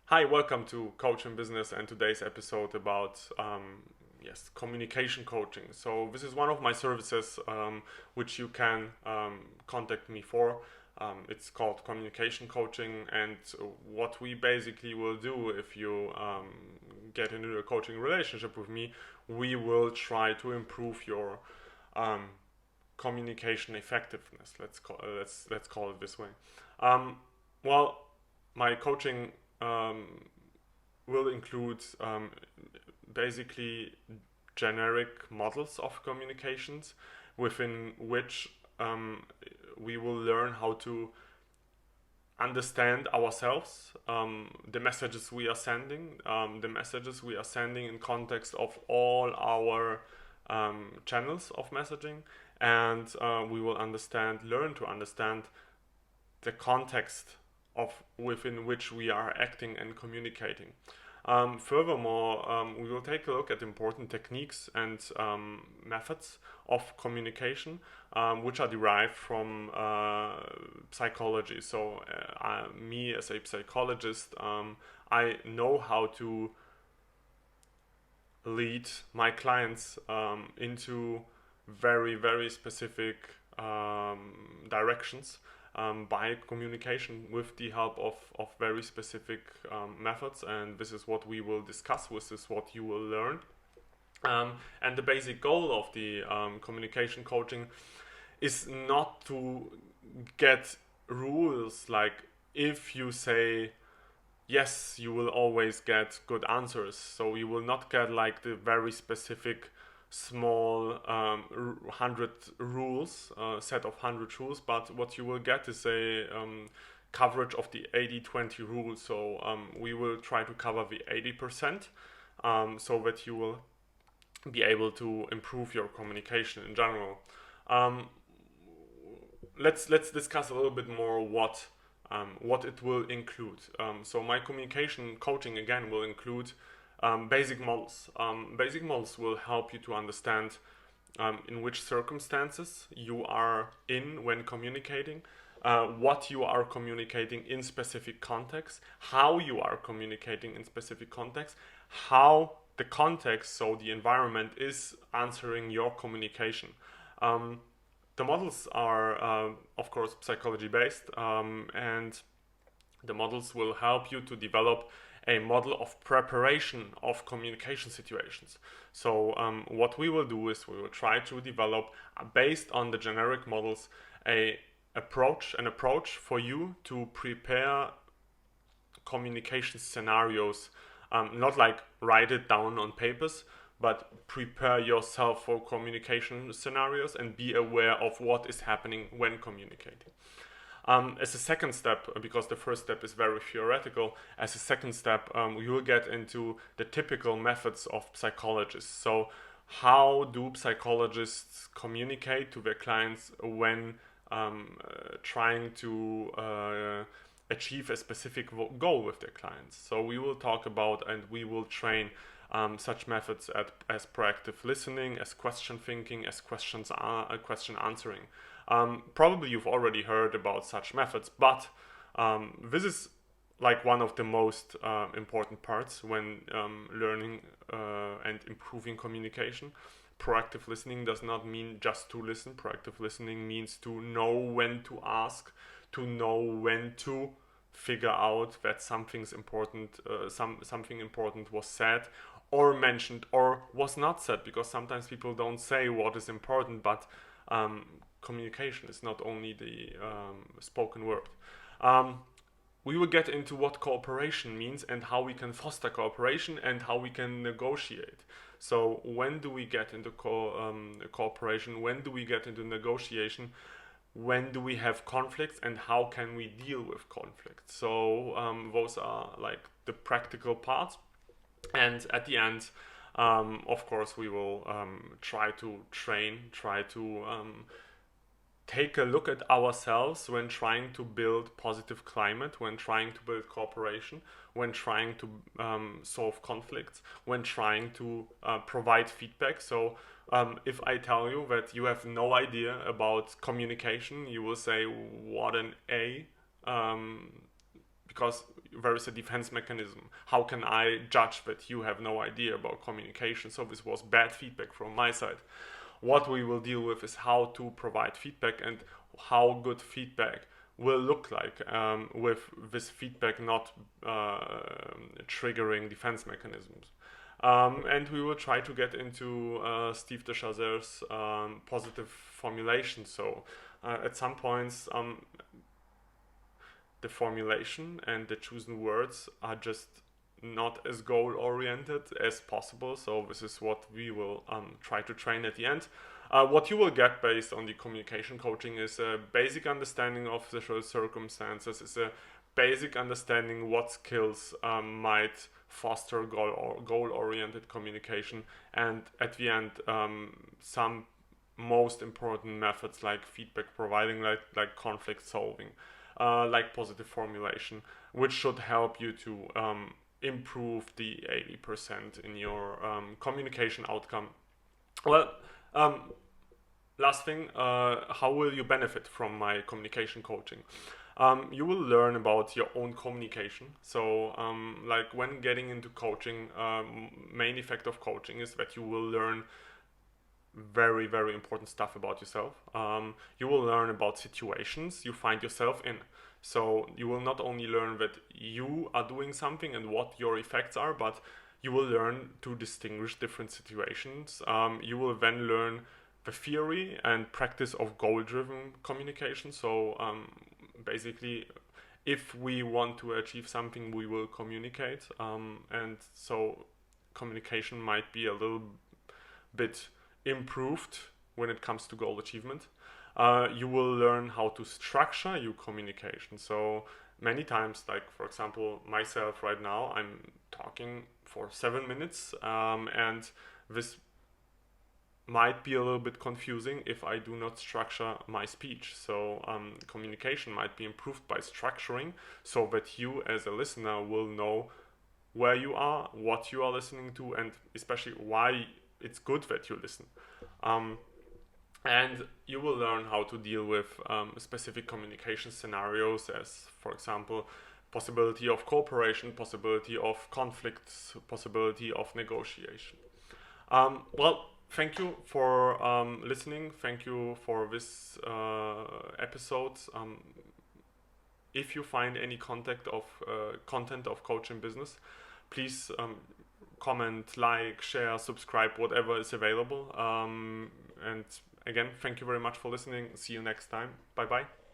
Hi, welcome to Coach in Business and today's episode about communication coaching. So this is one of my services which you can contact me for. It's called communication coaching, and what we basically will do if you get into a coaching relationship with me, we will try to improve your um, communication effectiveness. Let's call it this way. Um, well, my coaching will include basically generic models of communications within which we will learn how to understand ourselves, the messages we are sending, in context of all our channels of messaging, and we will learn to understand the context of within which we are acting and communicating. Furthermore, we will take a look at important techniques and methods of communication, which are derived from psychology. So, me as a psychologist, I know how to lead my clients into very, very specific directions by communication with the help of very specific methods, and this is what we will discuss. This is what you will learn. And the basic goal of the communication coaching is not to get rules like, if you say yes, you will always get good answers. So you will not get like the very specific small 100 rules, set of 100 rules, but what you will get is a coverage of the 80-20 rule. So we will try to cover the 80%, so that you will be able to improve your communication in general. Let's discuss a little bit more what it will include. So my communication coaching again will include basic models. Basic models will help you to understand in which circumstances you are in when communicating, what you are communicating in specific contexts, how you are communicating in specific contexts, how the context, so the environment, is answering your communication. The models are, of course, psychology based, and the models will help you to develop a model of preparation of communication situations. So what we will do is we will try to develop, based on the generic models, an approach for you to prepare communication scenarios. Not like write it down on papers, but prepare yourself for communication scenarios and be aware of what is happening when communicating. As a second step, because the first step is very theoretical, as a second step, you will get into the typical methods of psychologists. So, how do psychologists communicate to their clients when trying to achieve a specific goal with their clients? So, we will talk about and we will train such methods as proactive listening, as question thinking, as question answering. Probably you've already heard about such methods, but this is like one of the most important parts when learning and improving communication. Proactive listening does not mean just to listen. Proactive listening means to know when to ask, to know when to figure out that something's important, something important was said or mentioned or was not said, because sometimes people don't say what is important, but communication is not only the spoken word. We will get into what cooperation means and how we can foster cooperation and how we can negotiate. So when do we get into cooperation? When do we get into negotiation? When do we have conflicts and how can we deal with conflicts? So those are like the practical parts. And at the end, of course, we will try to take a look at ourselves when trying to build positive climate, when trying to build cooperation, when trying to solve conflicts, when trying to provide feedback. So if I tell you that you have no idea about communication, you will say, what an A, because there is a defense mechanism. How can I judge that you have no idea about communication? So this was bad feedback from my side. What we will deal with is how to provide feedback and how good feedback will look like with this feedback not triggering defense mechanisms. And we will try to get into Steve de Chazer's positive formulation. So at some points, the formulation and the chosen words are just not as goal-oriented as possible. So this is what we will try to train at the end. What you will get based on the communication coaching is a basic understanding of the circumstances, is a basic understanding what skills might foster goal-oriented communication, and at the end some most important methods like feedback providing, like conflict solving, like positive formulation, which should help you to improve the 80% in your communication outcome. Well, last thing, how will you benefit from my communication coaching? You will learn about your own communication. So like when getting into coaching, main effect of coaching is that you will learn very, very important stuff about yourself. You will learn about situations you find yourself in. So you will not only learn that you are doing something and what your effects are, but you will learn to distinguish different situations. You will then learn the theory and practice of goal-driven communication. So basically, if we want to achieve something, we will communicate. And so communication might be a little bit improved when it comes to goal achievement. You will learn how to structure your communication. So many times, like for example, myself right now, I'm talking for 7 minutes, and this might be a little bit confusing if I do not structure my speech. So communication might be improved by structuring, so that you as a listener will know where you are, what you are listening to, and especially why it's good that you listen. And you will learn how to deal with specific communication scenarios, as for example, possibility of cooperation, possibility of conflicts, possibility of negotiation. Well, thank you for listening. Thank you for this episode. If you find any content of Coaching Business, please comment, like, share, subscribe, whatever is available. And again, thank you very much for listening. See you next time. Bye bye.